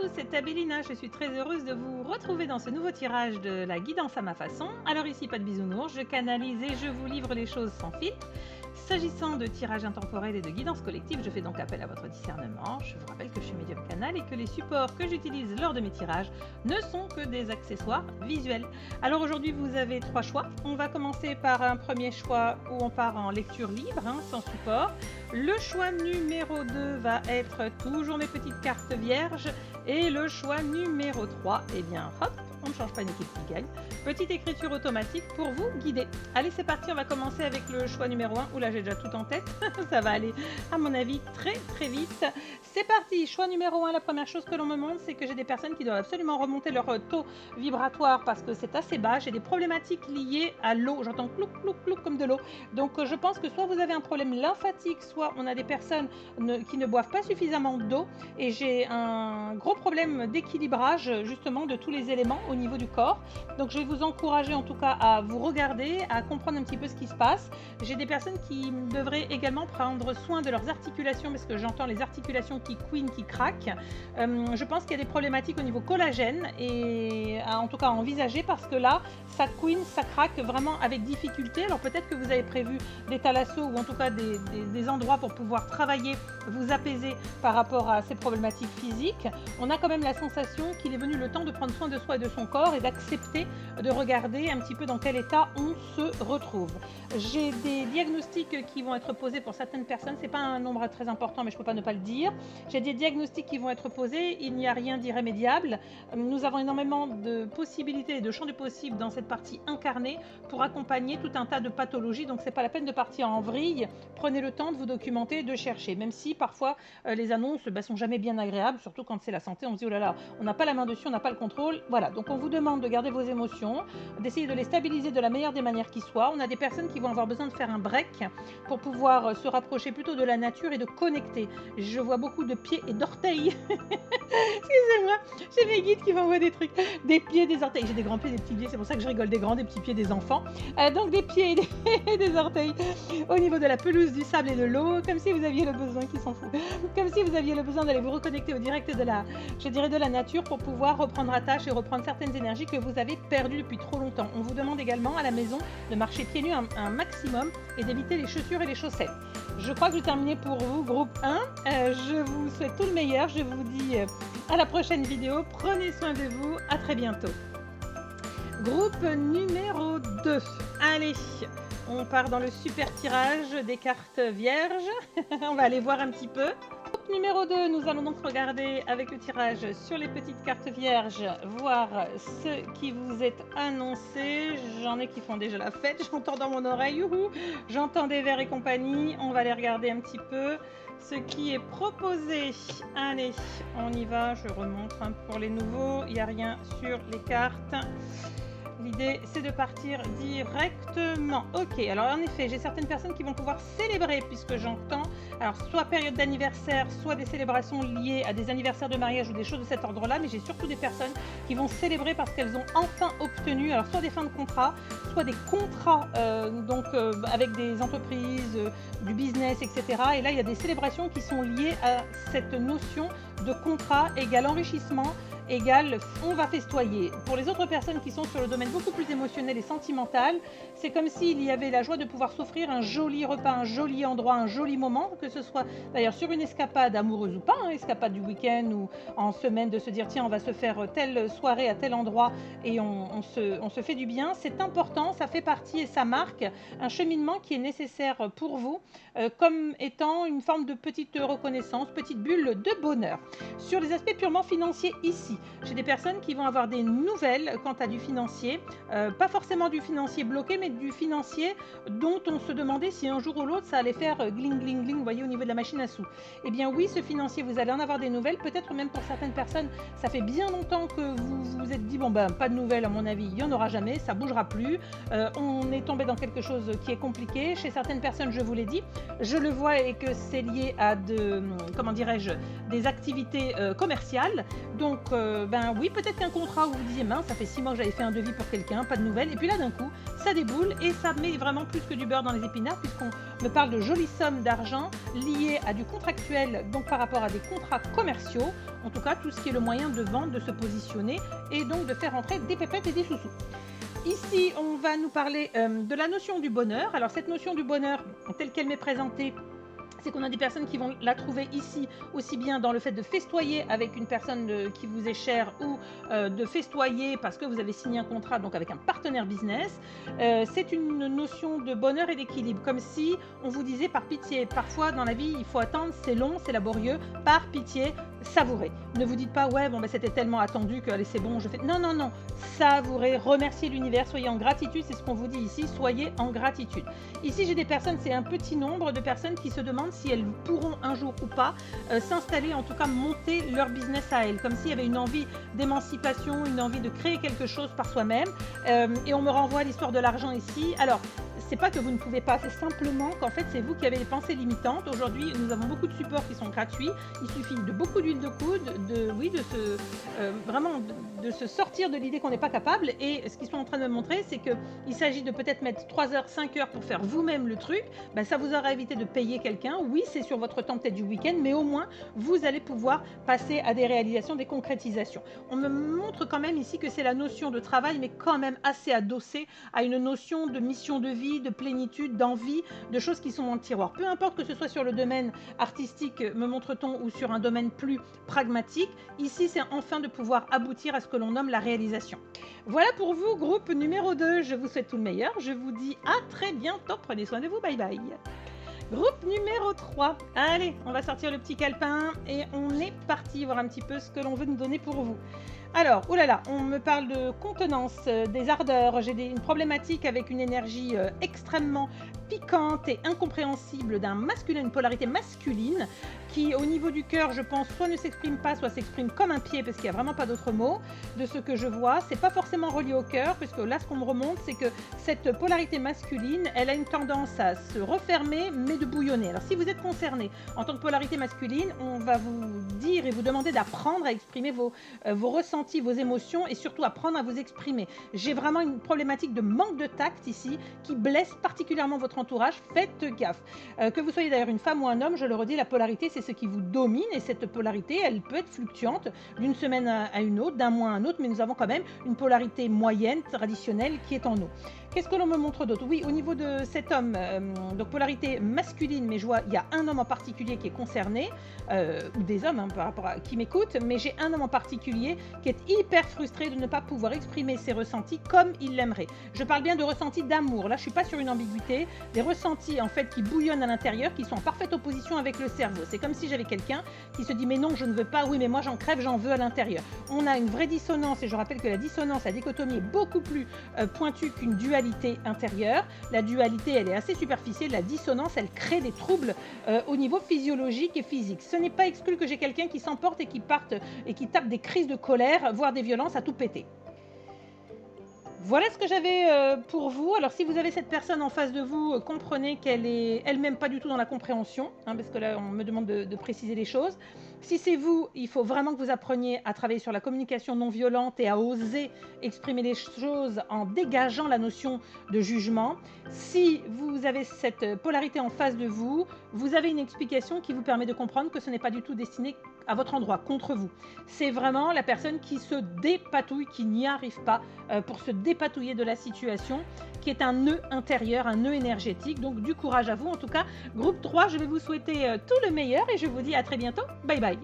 tous, c'est Abélina. Je suis très heureuse de vous retrouver dans ce nouveau tirage de la guidance à ma façon. Alors ici, pas de bisounours, je canalise et je vous livre les choses sans filtre. S'agissant de tirage intemporel et de guidance collective, je fais donc appel à votre discernement. Je vous rappelle que je suis médium canal et que les supports que j'utilise lors de mes tirages ne sont que des accessoires visuels. Alors aujourd'hui, vous avez 3 choix. On va commencer par un premier choix où on part en lecture libre, sans support. Le choix numéro 2 va être toujours mes petites cartes vierges. Et le choix numéro 3, eh bien hop, on ne change pas une équipe qui gagne. Petite écriture automatique pour vous guider. Allez, c'est parti, on va commencer avec le choix numéro 1. Oula, j'ai déjà tout en tête. Ça va aller, à mon avis, très très vite. C'est parti, choix numéro 1. La première chose que l'on me montre, c'est que j'ai des personnes qui doivent absolument remonter leur taux vibratoire parce que c'est assez bas. J'ai des problématiques liées à l'eau. J'entends clouc, clouc, clouc comme de l'eau. Donc, je pense que soit vous avez un problème lymphatique, soit on a des personnes qui ne boivent pas suffisamment d'eau. Et j'ai un gros problème d'équilibrage, justement, de tous les éléments au niveau du corps. Donc, je vais vous encourager en tout cas à vous regarder, à comprendre un petit peu ce qui se passe. J'ai des personnes qui devraient également prendre soin de leurs articulations parce que j'entends les articulations qui couinent, qui craquent. Je pense qu'il y a des problématiques au niveau collagène et en tout cas à envisager parce que là, ça couine, ça craque vraiment avec difficulté. Alors peut-être que vous avez prévu des thalassos ou en tout cas des endroits pour pouvoir travailler, vous apaiser par rapport à ces problématiques physiques. On a quand même la sensation qu'il est venu le temps de prendre soin de soi et de son corps et d'accepter de regarder un petit peu dans quel état on se retrouve. J'ai des diagnostics qui vont être posés pour certaines personnes, c'est pas un nombre très important mais je peux pas ne pas le dire. J'ai des diagnostics qui vont être posés, il n'y a rien d'irrémédiable. Nous avons énormément de possibilités et de champs de possibles dans cette partie incarnée pour accompagner tout un tas de pathologies, donc c'est pas la peine de partir en vrille. Prenez le temps de vous documenter, de chercher, même si parfois les annonces sont jamais bien agréables, surtout quand c'est la santé, on se dit oh là là, on n'a pas la main dessus, on n'a pas le contrôle. Voilà, donc on vous demande de garder vos émotions, d'essayer de les stabiliser de la meilleure des manières qui soit. On a des personnes qui vont avoir besoin de faire un break pour pouvoir se rapprocher plutôt de la nature et de connecter. Je vois beaucoup de pieds et d'orteils. Excusez-moi, j'ai mes guides qui m'envoient des trucs, des pieds, des orteils. J'ai des grands pieds, des petits pieds, c'est pour ça que je rigole, des grands, des petits pieds, des enfants. Donc des pieds et des orteils au niveau de la pelouse, du sable et de l'eau, comme si vous aviez le besoin, qui s'en fout, comme si vous aviez le besoin d'aller vous reconnecter au direct de la, je dirais, de la nature pour pouvoir reprendre attache et reprendre certaines énergies que vous avez perdues depuis trop longtemps. On vous demande également à la maison de marcher pieds nus un maximum et d'éviter les chaussures et les chaussettes. Je crois que j'ai terminé pour vous, groupe 1. Je vous souhaite tout le meilleur. Je vous dis à la prochaine vidéo. Prenez soin de vous. À très bientôt. Groupe numéro 2. Allez, on part dans le super tirage des cartes vierges. On va aller voir un petit peu. Groupe numéro 2, nous allons donc regarder avec le tirage sur les petites cartes vierges, voir ce qui vous est annoncé. J'en ai qui font déjà la fête, j'entends dans mon oreille, youhou, j'entends des vers et compagnie. On va aller regarder un petit peu ce qui est proposé. Allez, on y va, je remonte pour les nouveaux, il n'y a rien sur les cartes. L'idée, c'est de partir directement. Ok, alors en effet, j'ai certaines personnes qui vont pouvoir célébrer puisque j'entends, alors soit période d'anniversaire, soit des célébrations liées à des anniversaires de mariage ou des choses de cet ordre-là, mais j'ai surtout des personnes qui vont célébrer parce qu'elles ont enfin obtenu, alors soit des fins de contrat, soit des contrats avec des entreprises, du business, etc. Et là, il y a des célébrations qui sont liées à cette notion de contrat égale enrichissement, égale on va festoyer. Pour les autres personnes qui sont sur le domaine beaucoup plus émotionnel et sentimental, c'est comme s'il y avait la joie de pouvoir s'offrir un joli repas, un joli endroit, un joli moment, que ce soit d'ailleurs sur une escapade amoureuse ou pas, escapade du week-end ou en semaine, de se dire tiens on va se faire telle soirée à tel endroit et on se fait du bien. C'est important, ça fait partie et ça marque un cheminement qui est nécessaire pour vous comme étant une forme de petite reconnaissance, petite bulle de bonheur. Sur les aspects purement financiers ici, j'ai des personnes qui vont avoir des nouvelles quant à du financier, pas forcément du financier bloqué, mais du financier dont on se demandait si un jour ou l'autre ça allait faire gling gling gling, vous voyez, au niveau de la machine à sous. Eh bien oui, ce financier, vous allez en avoir des nouvelles, peut-être même pour certaines personnes, ça fait bien longtemps que vous vous êtes dit bon ben pas de nouvelles à mon avis, il n'y en aura jamais, ça bougera plus, on est tombé dans quelque chose qui est compliqué. Chez certaines personnes, je vous l'ai dit, je le vois et que c'est lié à comment dirais-je, des activités commerciales. Donc ben oui, peut-être qu'un contrat où vous disiez mince, ça fait 6 mois que j'avais fait un devis pour quelqu'un, pas de nouvelles, et puis là d'un coup, ça déboule et ça met vraiment plus que du beurre dans les épinards, puisqu'on me parle de jolies sommes d'argent liées à du contractuel, donc par rapport à des contrats commerciaux, en tout cas tout ce qui est le moyen de vendre, de se positionner et donc de faire entrer des pépettes et des sous-sous. Ici, on va nous parler de la notion du bonheur. Alors cette notion du bonheur, telle qu'elle m'est présentée, c'est qu'on a des personnes qui vont la trouver ici aussi bien dans le fait de festoyer avec une personne qui vous est chère ou de festoyer parce que vous avez signé un contrat donc avec un partenaire business. C'est une notion de bonheur et d'équilibre, comme si on vous disait par pitié, parfois dans la vie il faut attendre, c'est long, c'est laborieux, par pitié, savourez. Ne vous dites pas ouais bon ben c'était tellement attendu que allez c'est bon je fais. Non non non, savourez, remerciez l'univers, soyez en gratitude, c'est ce qu'on vous dit ici, soyez en gratitude. Ici j'ai des personnes, c'est un petit nombre de personnes qui se demandent si elles pourront un jour ou pas s'installer, en tout cas monter leur business à elles, comme s'il y avait une envie d'émancipation, une envie de créer quelque chose par soi-même. Et on me renvoie à l'histoire de l'argent ici. Alors, c'est pas que vous ne pouvez pas, c'est simplement qu'en fait c'est vous qui avez les pensées limitantes. Aujourd'hui, nous avons beaucoup de supports qui sont gratuits. Il suffit de beaucoup d'huile de coude, de se sortir de l'idée qu'on n'est pas capable. Et ce qu'ils sont en train de me montrer, c'est qu'il s'agit de peut-être mettre 3 heures, 5 heures pour faire vous-même le truc. Ben, ça vous aura évité de payer quelqu'un. Oui, c'est sur votre temps peut-être du week-end, mais au moins vous allez pouvoir passer à des réalisations, des concrétisations. On me montre quand même ici que c'est la notion de travail, mais quand même assez adossée à une notion de mission de vie, de plénitude, d'envie, de choses qui sont dans le tiroir. Peu importe que ce soit sur le domaine artistique, me montre-t-on, ou sur un domaine plus pragmatique, ici c'est enfin de pouvoir aboutir à ce que l'on nomme la réalisation. Voilà pour vous, groupe numéro 2. Je vous souhaite tout le meilleur. Je vous dis à très bientôt. Prenez soin de vous. Bye bye. Groupe numéro 3. Allez, on va sortir le petit calepin et on est parti voir un petit peu ce que l'on veut nous donner pour vous. Alors, oulala, on me parle de contenance, des ardeurs. J'ai une problématique avec une énergie extrêmement piquante et incompréhensible d'un masculin, une polarité masculine qui, au niveau du cœur, je pense, soit ne s'exprime pas, soit s'exprime comme un pied, parce qu'il n'y a vraiment pas d'autre mot. De ce que je vois, c'est pas forcément relié au cœur, puisque là, ce qu'on me remonte, c'est que cette polarité masculine, elle a une tendance à se refermer, mais de bouillonner. Alors, si vous êtes concerné en tant que polarité masculine, on va vous dire et vous demander d'apprendre à exprimer vos ressentis, vos émotions, et surtout apprendre à vous exprimer. J'ai vraiment une problématique de manque de tact ici, qui blesse particulièrement votre entourage. Faites gaffe. Que vous soyez d'ailleurs une femme ou un homme, je le redis, la polarité, c'est ce qui vous domine, et cette polarité, elle peut être fluctuante d'une semaine à une autre, d'un mois à un autre, mais nous avons quand même une polarité moyenne, traditionnelle, qui est en nous. Qu'est-ce que l'on me montre d'autre? Oui, au niveau de cet homme, donc polarité masculine, mais je vois, il y a un homme en particulier qui est concerné, ou des hommes, par rapport à qui m'écoutent, mais j'ai un homme en particulier qui est hyper frustré de ne pas pouvoir exprimer ses ressentis comme il l'aimerait. Je parle bien de ressentis d'amour. Là, je suis pas sur une ambiguïté, des ressentis en fait qui bouillonnent à l'intérieur, qui sont en parfaite opposition avec le cerveau. C'est comme si j'avais quelqu'un qui se dit mais non, je ne veux pas, oui mais moi j'en crève, j'en veux à l'intérieur. On a une vraie dissonance, et je rappelle que la dissonance, la dichotomie est beaucoup plus pointue qu'une dualité intérieure. La dualité, elle est assez superficielle. La dissonance, elle crée des troubles au niveau physiologique et physique. Ce n'est pas exclu que j'ai quelqu'un qui s'emporte et qui parte et qui tape des crises de colère, voire des violences à tout péter. Voilà ce que j'avais pour vous. Alors si vous avez cette personne en face de vous, comprenez qu'elle est elle-même pas du tout dans la compréhension, parce que là on me demande de préciser les choses. Si c'est vous, il faut vraiment que vous appreniez à travailler sur la communication non violente et à oser exprimer les choses en dégageant la notion de jugement. Si vous avez cette polarité en face de vous, vous avez une explication qui vous permet de comprendre que ce n'est pas du tout destiné à votre endroit, contre vous. C'est vraiment la personne qui se dépatouille, qui n'y arrive pas pour se dépatouiller de la situation, qui est un nœud intérieur, un nœud énergétique. Donc du courage à vous. En tout cas, groupe 3, je vais vous souhaiter tout le meilleur et je vous dis à très bientôt. Bye bye.